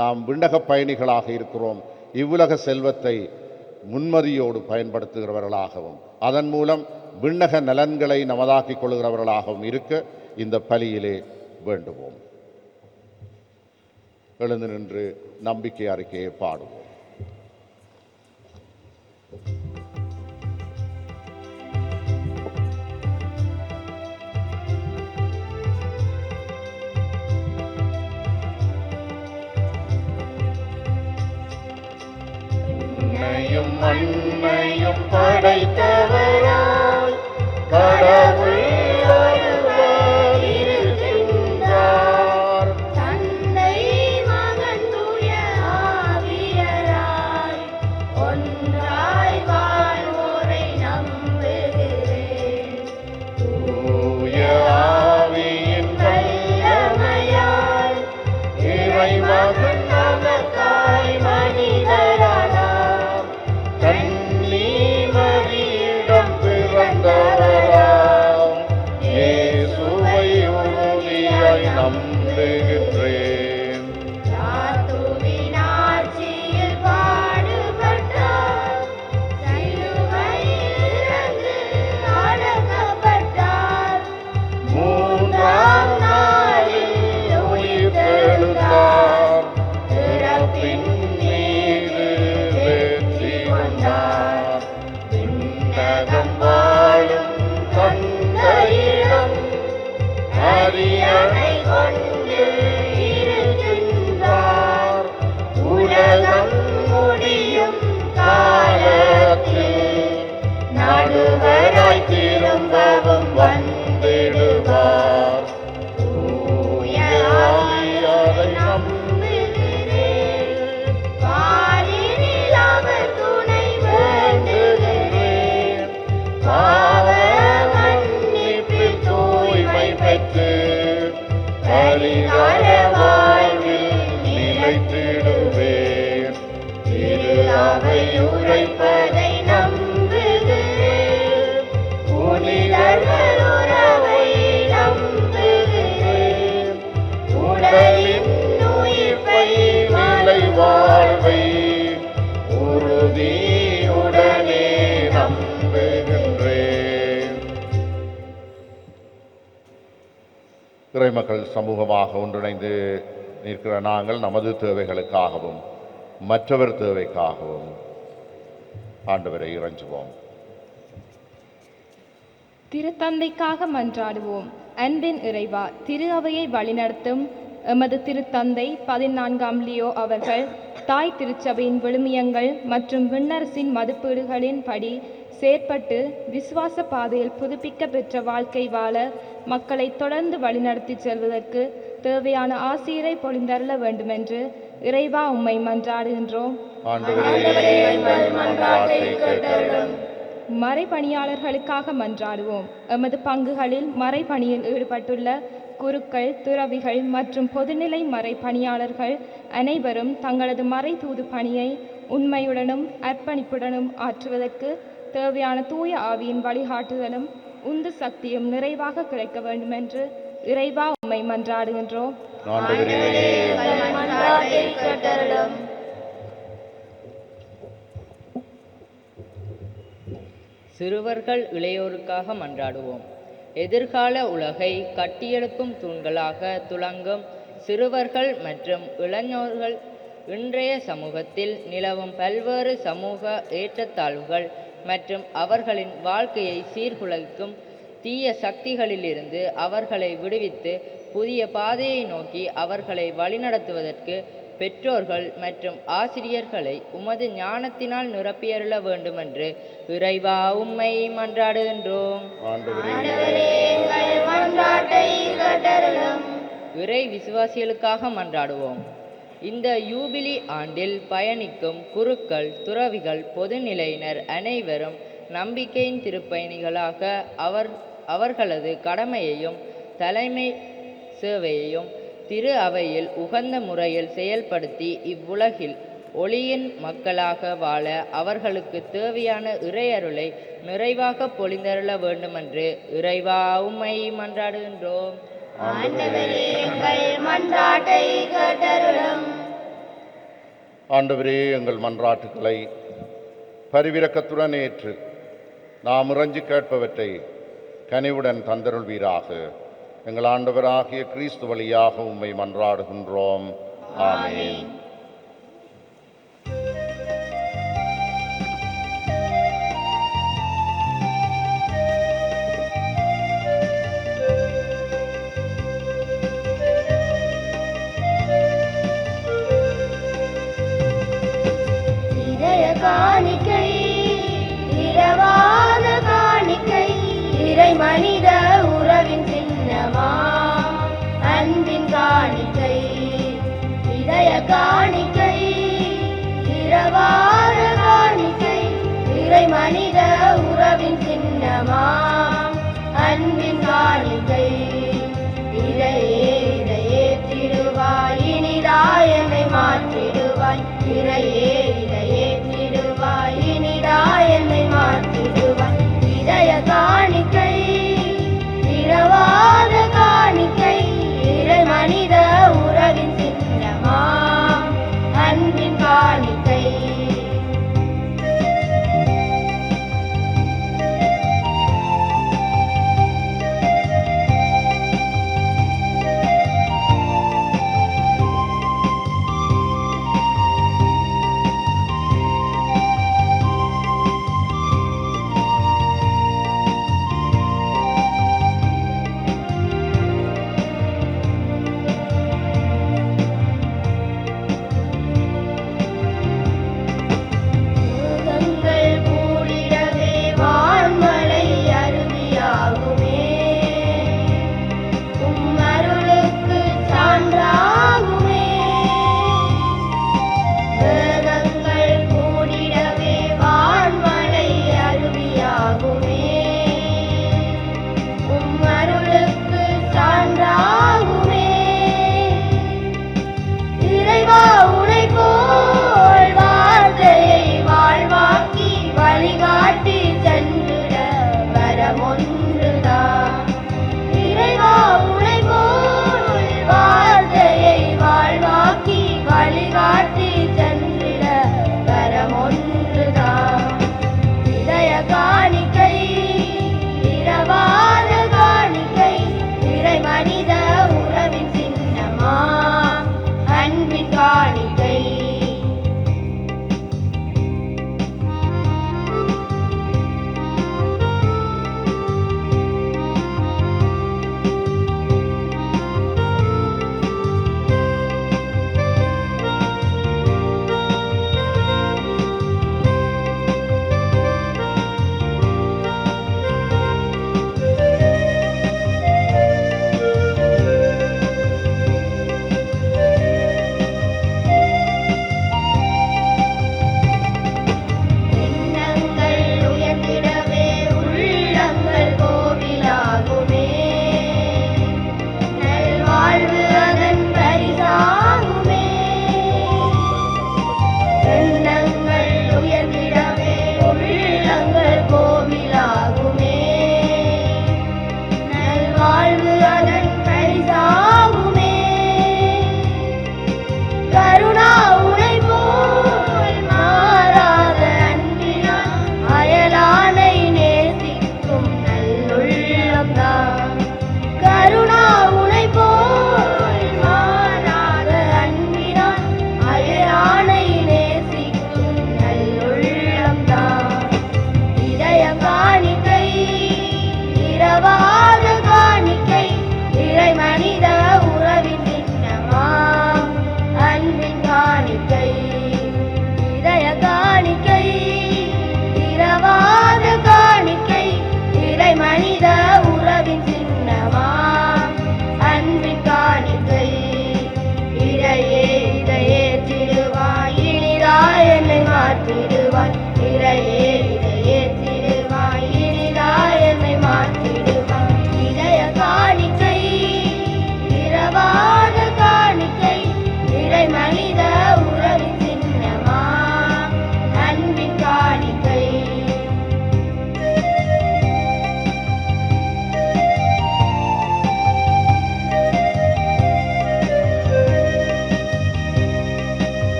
நாம் விண்ணக பயணிகளாக இருக்கிறோம். இவ்வுலக செல்வத்தை முன்மதியோடு பயன்படுத்துகிறவர்களாகவும் அதன் மூலம் விண்ணக நலன்களை நமதாக்கிக் கொள்கிறவர்களாகவும் இருக்க இந்த பலியிலே வேண்டுவோம். எழுந்து நின்று நம்பிக்கை அறிக்கையை பாடுவோம். மண்ணையும் படைத்தவராய் கடவுள் ஒருவர் இருக்கின்றார். தந்தை, மகன், தூய ஆவியராய் ஒன்றாய் வாழ்வோரை நம்புகிறேன். தூய ஆவியின் வல்லமையால் இறைமகன் நமக்காய் மனிதரானார். கன்னி மரியிடம் பிறந்தார். நிலைத்திடுவேன். திரு அவை உரைப்பதை நம்புகிறேன். புனிதர்கள் உறவை நம்புகிறேன். உடலின் உயிர்ப்பை நிலை வாழ்வை உறுதியுடனே நம்புகின்றேன். இறைமக்கள் சமூகமாக ஒன்றிணைந்து நிற்கிற நாங்கள் நமது தேவைகளுக்காகவும் மற்றவர் தேவைக்காகவும் ஆண்டவரை இறைஞ்சுவோம். திருத்தந்தைக்காக மன்றாடுவோம். அன்பின் இறைவா, திரு அவையை வழிநடத்தும் எமது திருத்தந்தை 14ஆம் லியோ அவர்கள் தாய் திருச்சபையின் விழுமியங்கள் மற்றும் விண்ணரசின் மதிப்பீடுகளின் படி செயற்பட்டு விசுவாச பாதையில் புதுப்பிக்க பெற்ற வாழ்க்கை வாழ மக்களை தொடர்ந்து வழிநடத்தி செல்வதற்கு தேவையான ஆசிரியரை பொழிந்தருள வேண்டுமென்று இறைவா உம்மை மன்றாடுகின்றோம். மறைபணியாளர்களுக்காக மன்றாடுவோம். எமது பங்குகளில் மறைபணியில் ஈடுபட்டுள்ள குருக்கள், துறவிகள் மற்றும் பொதுநிலை மறைபணியாளர்கள் அனைவரும் தங்களது மறை தூது பணியை உண்மையுடனும் அர்ப்பணிப்புடனும் ஆற்றுவதற்கு தேவையான தூய ஆவியின் வழிகாட்டுதலும் உந்து சக்தியும் நிறைவாக கிடைக்க வேண்டுமென்று இறைவா உம்மை மன்றாடுகின்றோம். சிறுவர்கள் இளையோருக்காக மன்றாடுவோம். எதிர்கால உலகை கட்டியெழுப்பும் தூண்களாக துலங்கும் சிறுவர்கள் மற்றும் இளைஞர்கள் இன்றைய சமூகத்தில் நிலவும் பல்வேறு சமூக ஏற்றத்தாழ்வுகள் மற்றும் அவர்களின் வாழ்க்கையை சீர்குலைக்கும் தீய சக்திகளிலிருந்து அவர்களை விடுவித்து புதிய பாதையை நோக்கி அவர்களை வழிநடத்துவதற்கு பெற்றோர்கள் மற்றும் ஆசிரியர்களை உமது ஞானத்தினால் நிரப்பியருள வேண்டுமென்று இறைவா உம்மை மன்றாடுகின்றோம். இறை விசுவாசிகளுக்காக மன்றாடுவோம். இந்த யூபிலி ஆண்டில் பயணிக்கும் குருக்கள், துறவிகள், பொதுநிலையினர் அனைவரும் நம்பிக்கையின் திருப்பயணிகளாக அவர்களது கடமையையும் தலைமை சேவையையும் திரு அவையில் உகந்த முறையில் செயல்படுத்தி இவ்வுலகில் ஒளியின் மக்களாக வாழ அவர்களுக்கு தேவையான இறையருளை நிறைவாக பொழிந்தருள வேண்டுமென்று இறைவா உம்மை மன்றாடுகின்றோம். ஆண்டவரே, எங்கள் மன்றாட்டுக்களை பரிவிரக்கத்துடன் ஏற்று நாம் இறைஞ்சி கேட்பவற்றை கனிவுடன் தந்தருள்வீராக. எங்கள் ஆண்டவராகிய கிறிஸ்து வழியாக உம்மை மன்றாடுகின்றோம். ஆமென். காணிக்கை இரவாத காணிக்கை இறை மனித உறவின் சின்னமா அன்பின் காணிக்கை இதய காணிக்கை இரவாத காணிக்கை இறை மனித உறவின் சின்னமா அன்பின் காணிக்கை இதையே இதையே திடுவாய் இனிதாயனை மாற்றிடுவாய் இறையே இதையே திடுவாய் இனிதாயனை மாற்றிடுவாய் இதய காணிக்கை இரவாத காணிக்கை இறை மனித உறவின் சின்னமா அன்பின் காணிக்கை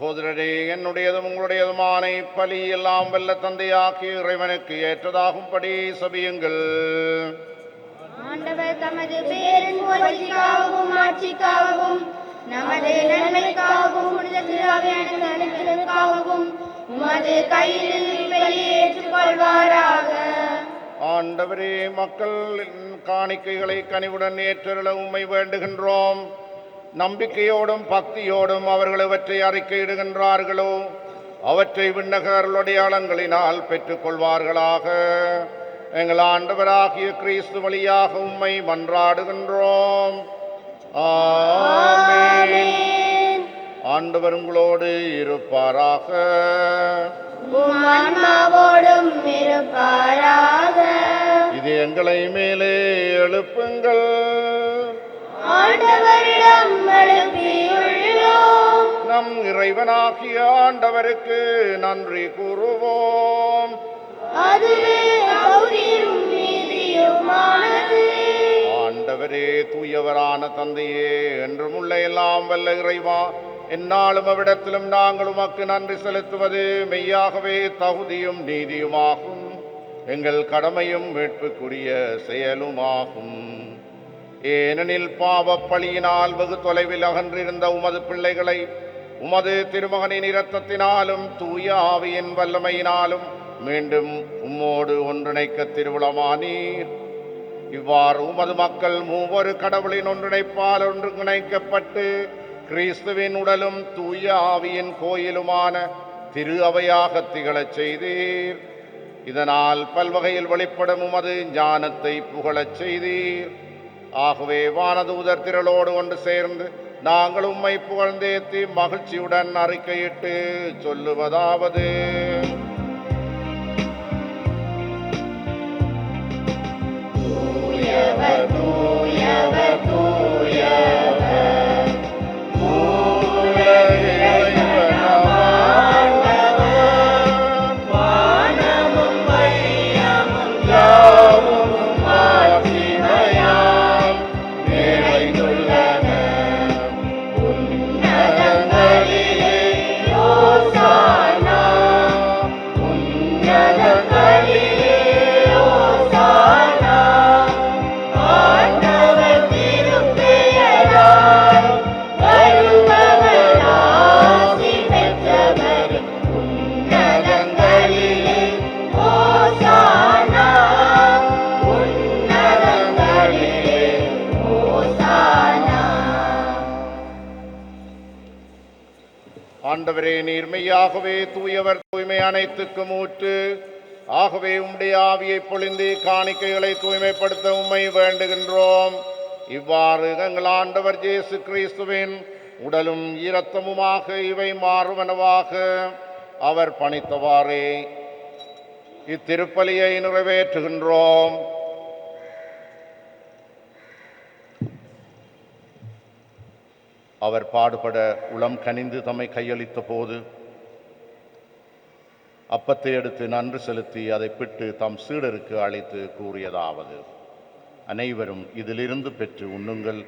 சகோதரரே, என்னுடையதும் உங்களுடையதுமான இப்பலி எல்லாம் வல்ல தந்தையாகிய இறைவனுக்கு ஏற்றதாகும்படி சபியுங்கள். ஆண்டவர் தமது பேரின் புகழ்ச்சிக்காகவும் ஆட்சிக்காகவும் நமது நன்மைக்காகவும் புனித திருஆவியானவரின் அனுக்கிரகத்துக்காகவும் உமது கையில் இப்பலியை ஏற்றுக்கொள்வாராக. ஆண்டவரே, மக்கள் காணிக்கைகளை கனிவுடன் ஏற்றருள உம்மை வேண்டுகின்றோம். நம்பிக்கையோடும் பக்தியோடும் அவர்கள் அவற்றை அறிக்கையிடுகின்றார்களோ அவற்றை விண்ணக அருளடையாளங்களினால் பெற்றுக்கொள்வார்களாக. எங்கள் ஆண்டவராகிய கிறிஸ்து வழியாக உம்மை மன்றாடுகின்றோம். ஆமென். ஆண்டவர் உங்களோடு இருப்பாராக. உம் ஆன்மாவோடும் இருப்பாராக. இது எங்களை மேலே எழுப்புங்கள். ஆண்டவரிடம் எழுப்பியுள்ளோம். நம் இறைவனாகிய ஆண்டவருக்கு நன்றி கூறுவோம். அதுவே தகுதியும் நீதியுமானது. ஆண்டவரே, தூயவரான தந்தையே, என்றும் உள்ள எல்லாம் வல்ல இறைவா, எந்நாளும் அவ்விடத்திலும் நாங்கள் உமக்கு நன்றி செலுத்துவது மெய்யாகவே தகுதியும் நீதியுமாகும், எங்கள் கடமையும் மீட்புக்குரிய செயலுமாகும். ஏனெனில் பாவப் பழியினால் வெகு தொலைவில் அகன்றிருந்த உமது பிள்ளைகளை உமது திருமகனின் இரத்தத்தினாலும் தூய ஆவியின் வல்லமையினாலும் மீண்டும் உம்மோடு ஒன்றிணைக்க திருவுளமானீர். இவ்வாறு உமது மக்கள் மூவொரு கடவுளின் ஒன்றிணைப்பால் ஒன்றிணைக்கப்பட்டு கிறிஸ்துவின் உடலும் தூய ஆவியின் கோயிலுமான திரு அவையாக திகழச் செய்தீர். இதனால் பல்வகையில் வெளிப்படும் உமது ஞானத்தை புகழச் செய்தீர். ஆகவே வானதூதர் திரளோடு ஒன்று சேர்ந்து நாங்கள் உம்மை புகழ்ந்தேத்தி மகிழ்ச்சியுடன் அறிக்கையிட்டு சொல்லுவதாவது: தூயவர் தூயவர் தூயவர், உலகின் இறைவனாம், வானமும் வையமும் யாவும் ஆட்சிமையாம் நிறைந்துள்ளன. உன்னதங்களிலே ஓசானா, உன்னதங்களிலே ஓசானா. ஆண்டவர் திருப்பெயரால் வருபவர் ஆசி பெற்றவர். உன்னதங்களிலே ஓசானா, உன்னதங்களிலே ஓசானா. ஆண்டவரே, நீர் மெய்யாகவே தூயவர், தூய்மை அனைத்துக்கும் ஊற்று. ஆகவே உம்முடைய ஆவியை பொழிந்து காணிக்கைகளை தூய்மைப்படுத்த உம்மை வேண்டுகின்றோம். இவ்வாறு எங்கள் ஆண்டவர் இயேசு கிறிஸ்துவின் உடலும் இரத்தமுமாக இவை மாறுவனவாக அவர் பணித்தவாறே இத்திருப்பலியை நிறைவேற்றுகின்றோம். அவர் பாடுபட உளம் கனிந்து தம்மை கையளித்த போது அப்பத்தை எடுத்து நன்றி செலுத்தி அதை பிட்டு தம் சீடருக்கு அழைத்து கூறியதாவது: அனைவரும் இதிலிருந்து பெற்று உண்ணுங்கள்,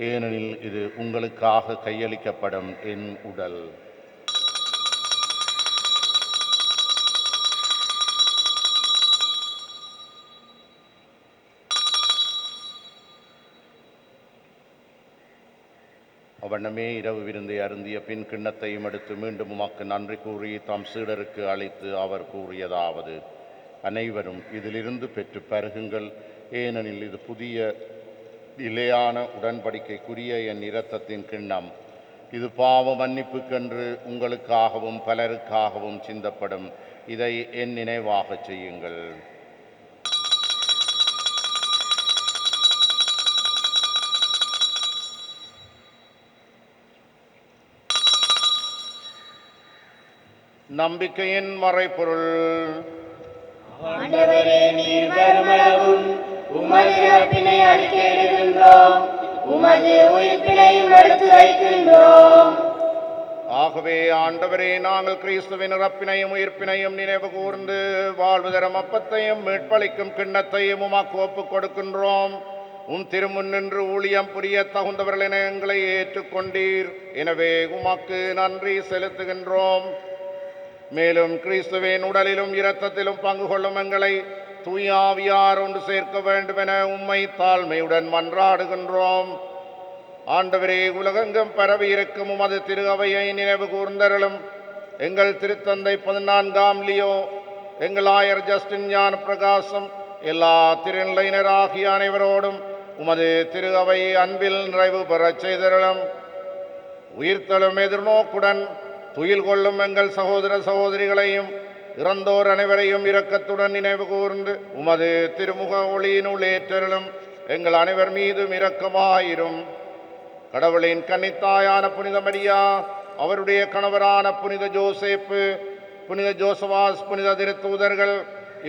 ஏனெனில் இது உங்களுக்காக கையளிக்கப்படும் என் உடல். அவண்ணமே இரவு விருந்தை அருந்திய பின் கிண்ணத்தையும் எடுத்து மீண்டும் உமக்கு நன்றி கூறி தாம் சீடருக்கு அழைத்து அவர் கூறியதாவது: அனைவரும் இதிலிருந்து பெற்று பருகுங்கள், ஏனெனில் இது புதிய நிலையான உடன்படிக்கைக்குரிய என் இரத்தத்தின் கிண்ணம். இது பாவ மன்னிப்புக்கென்று உங்களுக்காகவும் பலருக்காகவும் சிந்தப்படும். இதை என் நினைவாகச் செய்யுங்கள். நம்பிக்கையின் மறைபொருள். ஆண்டவரே, நீர் வருமளவும் உமது இறப்பினை அறிக்கையிடுகின்றோம், உமது உயிர்ப்பினையும் எடுத்துரைக்கின்றோம். ஆகவே ஆண்டவரே, நாங்கள் கிறிஸ்துவின் இறப்பினையும் உயிர்ப்பினையும் நினைவு கூர்ந்து வாழ்வு தரும் அப்பத்தையும் மீட்பளிக்கும் கிண்ணத்தையும் உமக்கு ஒப்புக் கொடுக்கின்றோம். திருமுன் நின்று ஊழியம் புரிய தகுந்தவர்கள் என எங்களை ஏற்றுக்கொண்டீர். எனவே உமக்கு நன்றி செலுத்துகின்றோம். மேலும் கிறிஸ்துவின் உடலிலும் இரத்தத்திலும் பங்கு கொள்ளும் எங்களை தூயாவியார் ஒன்று சேர்க்க வேண்டும் என உம்மை தாழ்மையுடன் மன்றாடுகின்றோம். ஆண்டவரே, உலகெங்கும் பரவி இருக்கும் உமது திரு அவையை நினைவு கூர்ந்தருளும். எங்கள் திருத்தந்தை 14ஆம் லியோ, எங்கள் ஆயர் ஜஸ்டின் ஞான பிரகாசம், எல்லா திருநிலையினராகிய அனைவரோடும் உமது திரு அவை அன்பில் நிறைவு பெறச் செய்தருளும். உயிர்த்தெழும் எதிர்நோக்குடன் துயில் கொள்ளும் எங்கள் சகோதர சகோதரிகளையும் இறந்தோர் அனைவரையும் இரக்கத்துடன் நினைவு கூர்ந்து உமது திருமுக ஒளியினுள் ஏற்றருளும். எங்கள் அனைவர் மீதும் இரக்கமாயிரும். கடவுளின் கன்னித்தாயான புனித மரியா, அவருடைய கணவரான புனித ஜோசேப்பு, புனித ஜோசவாஸ், புனித திருத்தூதர்கள்,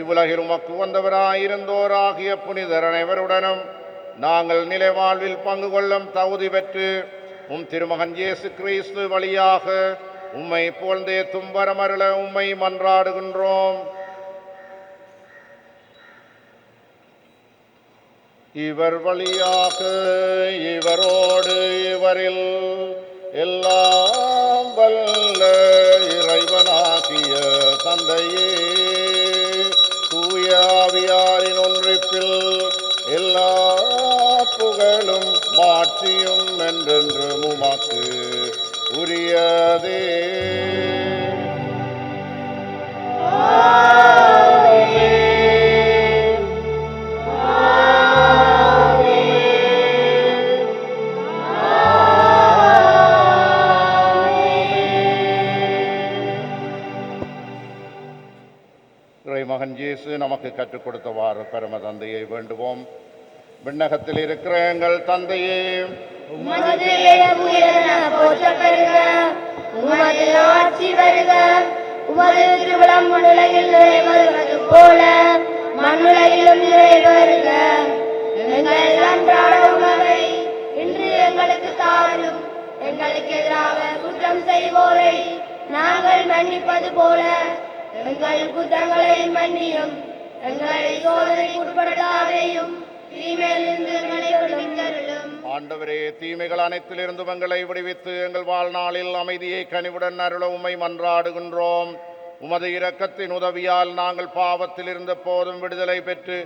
இவ்வுலகில் உமக்கு வந்தவராயிருந்தோராகிய புனிதர் அனைவருடனும் நாங்கள் நிலை வாழ்வில் பங்கு கொள்ளும் தகுதி பெற்று திருமகன் இயேசு கிறிஸ்து வழியாக உம்மை புகழ்ந்தேத்தும் வரமருள உம்மை மன்றாடுகின்றோம். இவர் வழியாக, இவரோடு, இவரில் எல்லாம் வல்ல இறைவனாகிய தந்தையே, தூய ஆவியாரின் ஒன்றிப்பில் எல்லா புகழும் மாட்சியும் என்றென்றும் உமக்கு உரியதே. மகன் இயேசு நமக்கு கற்றுக் கொடுத்தவாறு பரம தந்தையை வேண்டுவோம். விண்ணகத்தில் இருக்கிற எங்கள் தந்தையே, உமது போற்றப் பெறுக, உமது ஆட்சி வருக, உமது திருவிழம் மண்ணுலகில் நிறைவேறுவது போல மண்ணுலகிலும் நிறைவேறுக. எங்கள் அன்றாட உணவை இன்று எங்களுக்கு தாரும். எங்களுக்கு எதிராக குற்றம் செய்வோரை நாங்கள் மன்னிப்பது போல எங்கள் குற்றங்களை மன்னியும். எங்களை சோதனைக்கு உட்படுத்தாதேயும், தீமையிலிருந்து எங்களை விடுவித்தருளும். ஆண்டவரே, தீமைகள் அனைத்திலிருந்தும் எங்களை விடுவித்து எங்கள் வாழ்நாளில் அமைதியை கனிவுடன் அருள உம்மை மன்றாடுகின்றோம். உமது இரக்கத்தின் உதவியால் நாங்கள் பாவத்தில் இருந்த போதும் விடுதலை பெற்று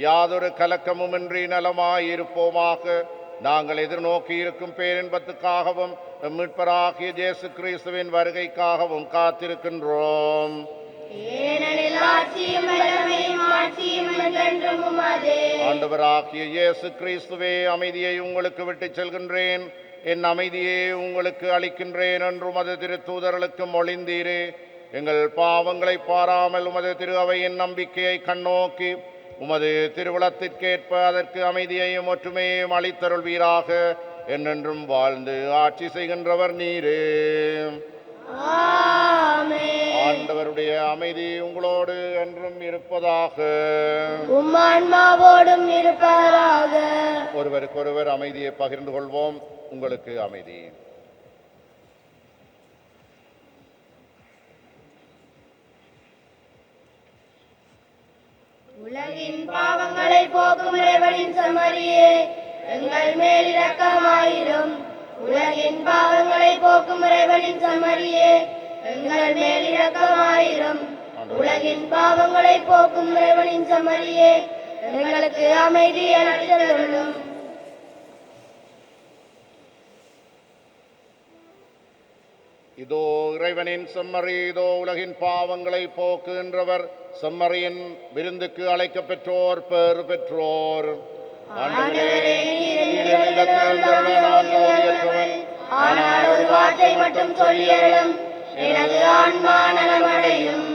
யாதொரு கலக்கமுமின்றி நலமாயிருப்போமாக. நாங்கள் எதிர்நோக்கி இருக்கும் பேரின்பத்துக்காகவும் மீட்பராகிய இயேசு கிறிஸ்துவின் வருகைக்காகவும் காத்திருக்கின்றோம். ஆண்டவராகிய இயேசு கிறிஸ்துவே, அமைதியை உங்களுக்கு விட்டுச் செல்கின்றேன், என் அமைதியை உங்களுக்கு அளிக்கின்றேன் என்று உமது திருத்தூதர்களுக்கு மொழிந்தீரே. எங்கள் பாவங்களை பாராமல் உமது திரு அவையின் நம்பிக்கையை கண்ணோக்கி உமது திருவுளத்திற்கேற்ப அதற்கு அமைதியையும் ஒற்றுமையையும் அளித்தருள்வீராக. என்றென்றும் வாழ்ந்து ஆட்சி செய்கின்றவர் நீரே. ஆண்டவருடைய அமைதி உங்களோடு என்றும் இருப்பதாக. உம் ஆன்மாவோடும் இருப்பதாக. ஒருவருக்கொருவர் அமைதியை பகிர்ந்து கொள்வோம். உங்களுக்கு அமைதி. உலகின் பாவங்களை போக்கும் இறைவனின் செம்மறியே, எங்கள் மேல் இரக்கமாயிரும். உலகின் பாவங்களை போக்கும் இறைவனின் செம்மறியே, எங்கள் மேல் இரக்கமாயிரும். உலகின் பாவங்களை போக்கும் இறைவனின் செம்மறியே, எங்களுக்கு அமைதி அளித்தருளும். இதோ இறைவனின் செம்மறி, இதோ உலகின் பாவங்களை போக்குகின்றவர். செம்மறியின் விருந்துக்கு அழைக்க பெற்றோர் பேறு பெற்றோர். ஆனால் ஒரு வார்த்தை மட்டும் சொல்லியருளும், எனது ஆன்மா நலமடையும்.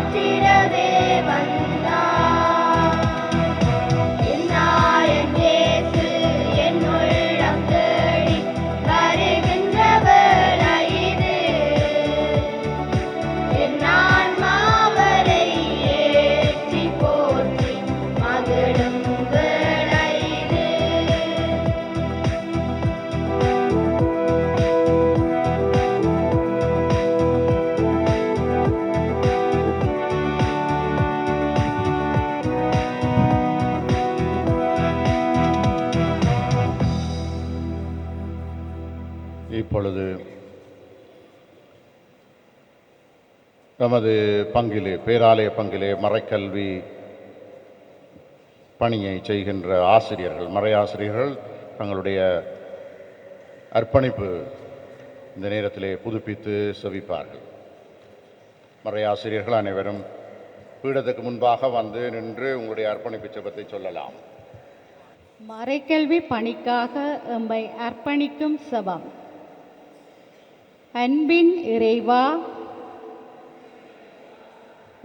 மாற்றிடவே வந்தார். என்னாயன் இயேசு என் உள்ளம் தேடி வருகின்ற வேளை இது. என் ஆன்மாவரை ஏற்றி போற்றி மகிழும் வேளை இது. இப்பொழுது நமது பங்கிலே, பேராலய பங்கிலே மறைக்கல்வி பணியை செய்கின்ற ஆசிரியர்கள், மறையாசிரியர்கள் தங்களுடைய அர்ப்பணிப்பு இந்த நேரத்திலே புதுப்பித்து செவிப்பார்கள். மறையாசிரியர்கள் அனைவரும் பீடத்துக்கு முன்பாக வந்து நின்று உங்களுடைய அர்ப்பணிப்பு ஜெபத்தை சொல்லலாம். மறைக்கல்வி பணிக்காக எம்மை அர்ப்பணிக்கும் செபம். அன்பின் இறைவா,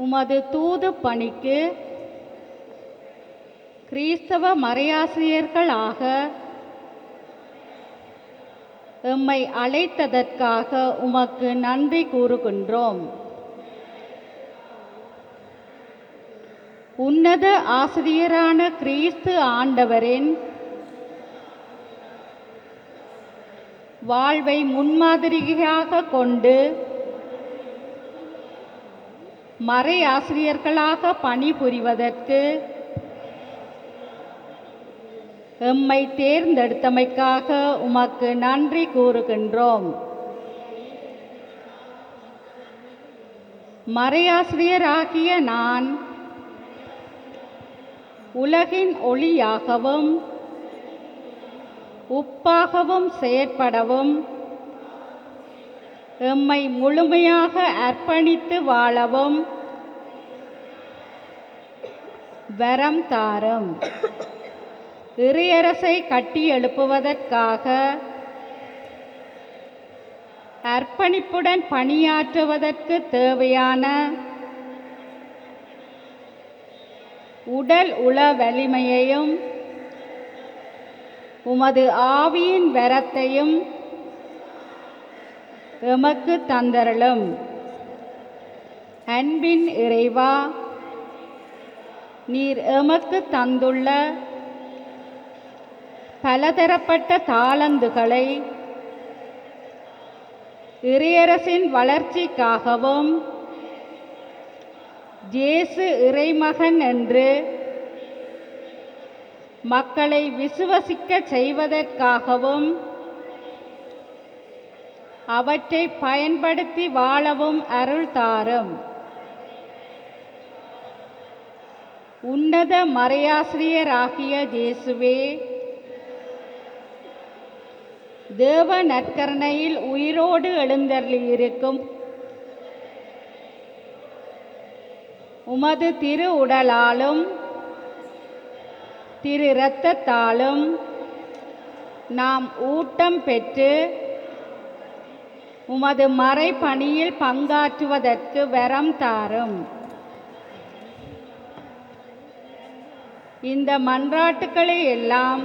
உமது தூது பணிக்கு கிறிஸ்தவ மறையாசிரியர்களாக எம்மை அழைத்ததற்காக உமக்கு நன்றி கூறுகின்றோம். உன்னத ஆசிரியரான கிறிஸ்து ஆண்டவரின் வாழ்வை முன்மாதிரியாக கொண்டு மறை ஆசிரியர்களாக பணிபுரிவதற்கு எம்மை தேர்ந்தெடுத்தமைக்காக உமக்கு நன்றி கூறுகின்றோம். மறையாசிரியராகிய நான் உலகின் ஒளியாகவும் உப்பாகவும் செயற்படவும் எம்மை முழுமையாக அர்ப்பணித்து வாழவும் வரம் தாரும். இறையரசை கட்டி எழுப்புவதற்காக அர்ப்பணிப்புடன் பணியாற்றுவதற்கு தேவையான உடல் உள வலிமையையும் உமது ஆவியின் வரத்தையும் எமக்கு தந்தருளும். அன்பின் இறைவா, நீர் எமக்கு தந்துள்ள பலதரப்பட்ட தாளந்துகளை இறையரசின் வளர்ச்சிக்காகவும் இயேசு இறைமகன் என்று மக்களை விசுவசிக்க செய்வதற்காகவும் அவற்றை பயன்படுத்தி வாழவும் அருள் தாரும். உன்னத மறையாசிரியராகிய இயேசுவே, தேவ நற்கருணையில் உயிரோடு எழுந்தருளியிருக்கும் உமது திரு உடலாலும் திரு இரத்தத்தாலும் நாம் ஊட்டம் பெற்று உமது மறைபணியில் பங்காற்றுவதற்கு வரம் தாரும். இந்த மன்றாட்டுக்களை எல்லாம்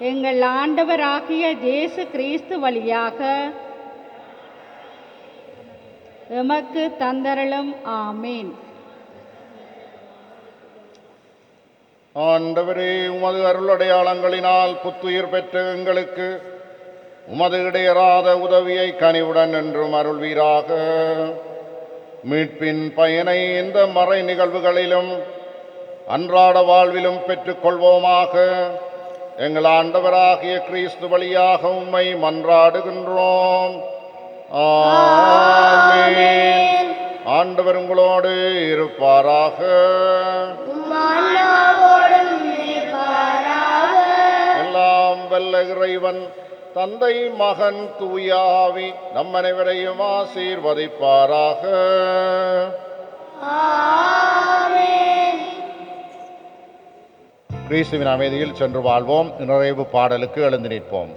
எங்கள் ஆண்டவராகிய இயேசு கிறிஸ்து வழியாக எமக்கு தந்தருளும். ஆமீன். ஆண்டவரே, உமது அருளடையாளங்களினால் புத்துயிர் பெற்ற எங்களுக்கு உமது இடையறாத உதவியை கனிவுடன் என்றும் அருள்வீராக. மீட்பின் பயனை இந்த மறை நிகழ்வுகளிலும் அன்றாட வாழ்விலும் பெற்றுக்கொள்வோமாக. எங்கள் ஆண்டவராகிய கிறிஸ்து வழியாக உம்மை மன்றாடுகின்றோம். ஆமென். ஆண்டவர் உங்களோடு இருப்பாராக. எல்லாம் வல்ல இறைவன் தந்தை, மகன், தூய ஆவி நம் அனைவரையும் ஆசீர்வதிப்பாராக. கிறிஸ்துவின் அமைதியில் சென்று வாழ்வோம். நிறைவு பாடலுக்கு எழுந்து நிற்போம்.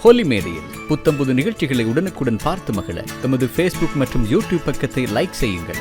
ஹோலி மேடையில் புத்தம்புது நிகழ்ச்சிகளை உடனுக்குடன் பார்த்து மகிழ எமது ஃபேஸ்புக் மற்றும் யூடியூப் பக்கத்தை லைக் செய்யுங்கள்.